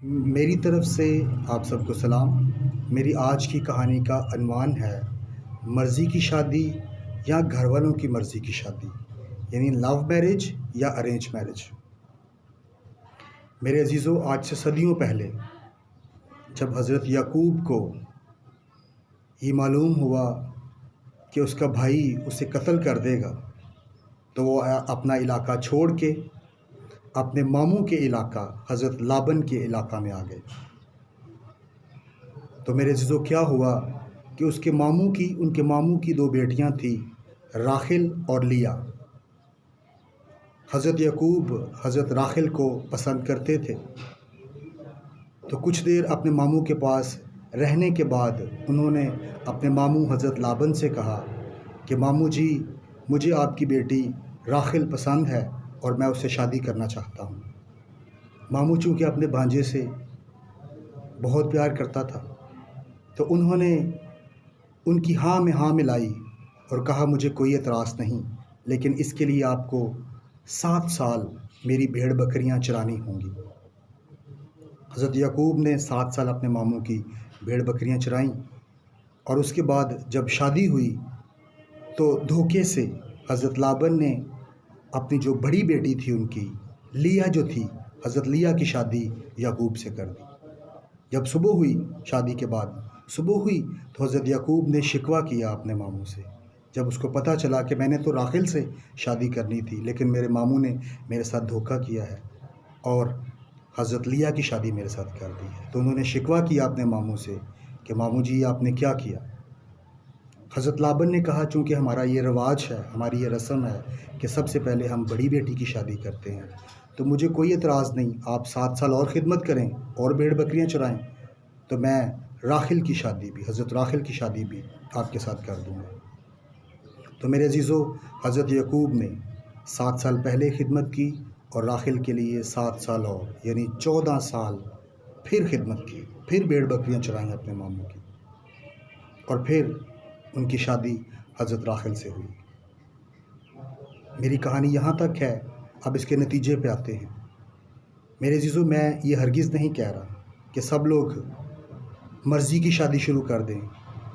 میری طرف سے آپ سب کو سلام۔ میری آج کی کہانی کا عنوان ہے مرضی کی شادی یا گھر والوں کی مرضی کی شادی، یعنی لو میرج یا ارینج میرج۔ میرے عزیزوں، آج سے صدیوں پہلے جب حضرت یعقوب کو یہ معلوم ہوا کہ اس کا بھائی اسے قتل کر دے گا، تو وہ اپنا علاقہ چھوڑ کے اپنے ماموں کے علاقہ حضرت لابن کے علاقہ میں آ گئے۔ تو میرے عزیزوں، کیا ہوا کہ ان کے ماموں کی دو بیٹیاں تھیں، راحل اور لیا۔ حضرت یعقوب حضرت راحل کو پسند کرتے تھے، تو کچھ دیر اپنے ماموں کے پاس رہنے کے بعد انہوں نے اپنے ماموں حضرت لابن سے کہا کہ ماموں جی، مجھے آپ کی بیٹی راحل پسند ہے اور میں اس سے شادی کرنا چاہتا ہوں۔ ماموں چونکہ اپنے بھانجے سے بہت پیار کرتا تھا، تو انہوں نے ان کی ہاں میں ہاں ملائی اور کہا مجھے کوئی اعتراض نہیں، لیکن اس کے لیے آپ کو 7 سال میری بھیڑ بکریاں چرانی ہوں گی۔ حضرت یعقوب نے 7 سال اپنے ماموں کی بھیڑ بکریاں چرائیں، اور اس کے بعد جب شادی ہوئی تو دھوکے سے حضرت لابن نے اپنی جو بڑی بیٹی تھی ان کی لیا جو تھی، حضرت لیا کی شادی یعقوب سے کر دی۔ جب صبح ہوئی، شادی کے بعد صبح ہوئی، تو حضرت یعقوب نے شکوہ کیا اپنے ماموں سے۔ جب اس کو پتہ چلا کہ میں نے تو راحل سے شادی کرنی تھی، لیکن میرے ماموں نے میرے ساتھ دھوکہ کیا ہے اور حضرت لیا کی شادی میرے ساتھ کر دی ہے، تو انہوں نے شکوہ کیا اپنے ماموں سے کہ ماموں جی، آپ نے کیا کیا؟ حضرت لابن نے کہا چونکہ ہمارا یہ رواج ہے، ہماری یہ رسم ہے کہ سب سے پہلے ہم بڑی بیٹی کی شادی کرتے ہیں، تو مجھے کوئی اعتراض نہیں، آپ 7 سال اور خدمت کریں اور بھیڑ بکریاں چرائیں، تو میں راحل کی شادی بھی، حضرت راحل کی شادی بھی آپ کے ساتھ کر دوں گا۔ تو میرے عزیزوں، حضرت یعقوب نے 7 سال پہلے خدمت کی اور راحل کے لیے 7 سال اور، یعنی 14 سال پھر خدمت کی، پھر بھیڑ بکریاں چرائیں اپنے ماموں کی، اور پھر ان کی شادی حضرت راحل سے ہوئی۔ میری کہانی یہاں تک ہے، اب اس کے نتیجے پہ آتے ہیں۔ میرے عزیزوں، میں یہ ہرگز نہیں کہہ رہا کہ سب لوگ مرضی کی شادی شروع کر دیں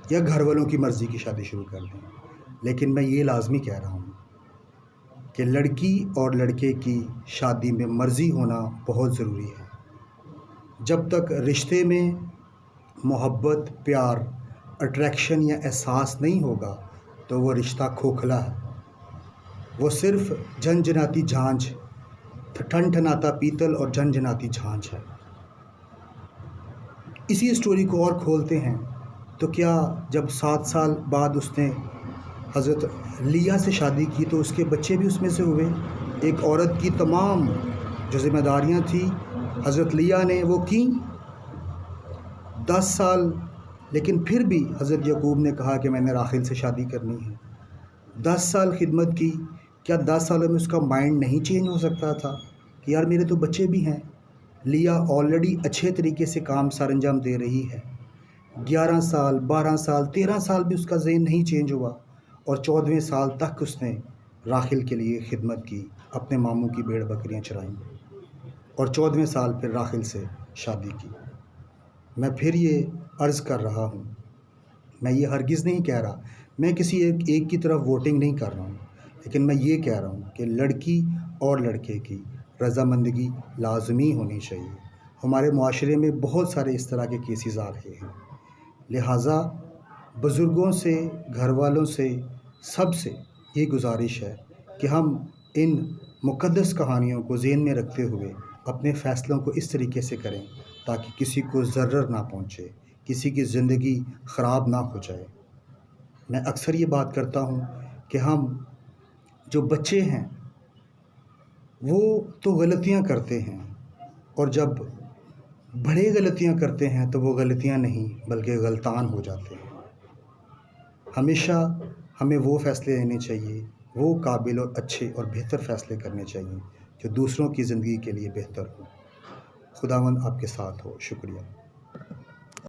یا گھر والوں کی مرضی کی شادی شروع کر دیں، لیکن میں یہ لازمی کہہ رہا ہوں کہ لڑکی اور لڑکے کی شادی میں مرضی ہونا بہت ضروری ہے۔ جب تک رشتے میں محبت، پیار، اٹریکشن یا احساس نہیں ہوگا تو وہ رشتہ کھوکھلا ہے، وہ صرف جھنجھناتی جھانجھ، ٹھن ٹھناتا پیتل اور جھنجھناتی جھانجھ ہے۔ اسی اسٹوری کو اور کھولتے ہیں تو کیا جب 7 سال بعد اس نے حضرت لیا سے شادی کی تو اس کے بچے بھی اس میں سے ہوئے؟ ایک عورت کی تمام جو ذمہ داریاں تھیں حضرت لیا نے وہ کیں 10 سال، لیکن پھر بھی حضرت یعقوب نے کہا کہ میں نے راحل سے شادی کرنی ہے۔ 10 سال خدمت کی، کیا 10 سالوں میں اس کا مائنڈ نہیں چینج ہو سکتا تھا کہ یار میرے تو بچے بھی ہیں؟ لیا آلریڈی اچھے طریقے سے کام سر انجام دے رہی ہے، 11 سال 12 سال 13 سال بھی اس کا ذہن نہیں چینج ہوا، اور 14ویں سال تک اس نے راحل کے لیے خدمت کی، اپنے ماموں کی بھیڑ بکریاں چرائیں، اور 14ویں سال پھر راحل سے شادی کی۔ میں پھر یہ عرض کر رہا ہوں، میں یہ ہرگز نہیں کہہ رہا، میں کسی ایک کی طرف ووٹنگ نہیں کر رہا ہوں، لیکن میں یہ کہہ رہا ہوں کہ لڑکی اور لڑکے کی رضامندگی لازمی ہونی چاہیے۔ ہمارے معاشرے میں بہت سارے اس طرح کے کیسز آ رہے ہیں، لہٰذا بزرگوں سے، گھر والوں سے، سب سے یہ گزارش ہے کہ ہم ان مقدس کہانیوں کو ذہن میں رکھتے ہوئے اپنے فیصلوں کو اس طریقے سے کریں تاکہ کسی کو ضرر نہ پہنچے، کسی کی زندگی خراب نہ ہو جائے۔ میں اکثر یہ بات کرتا ہوں کہ ہم جو بچے ہیں وہ تو غلطیاں کرتے ہیں، اور جب بڑے غلطیاں کرتے ہیں تو وہ غلطیاں نہیں بلکہ غلطان ہو جاتے ہیں۔ ہمیشہ ہمیں وہ فیصلے لینے چاہیے، وہ قابل اور اچھے اور بہتر فیصلے کرنے چاہیے جو دوسروں کی زندگی کے لیے بہتر ہوں۔ خداوند آپ کے ساتھ ہو۔ شکریہ۔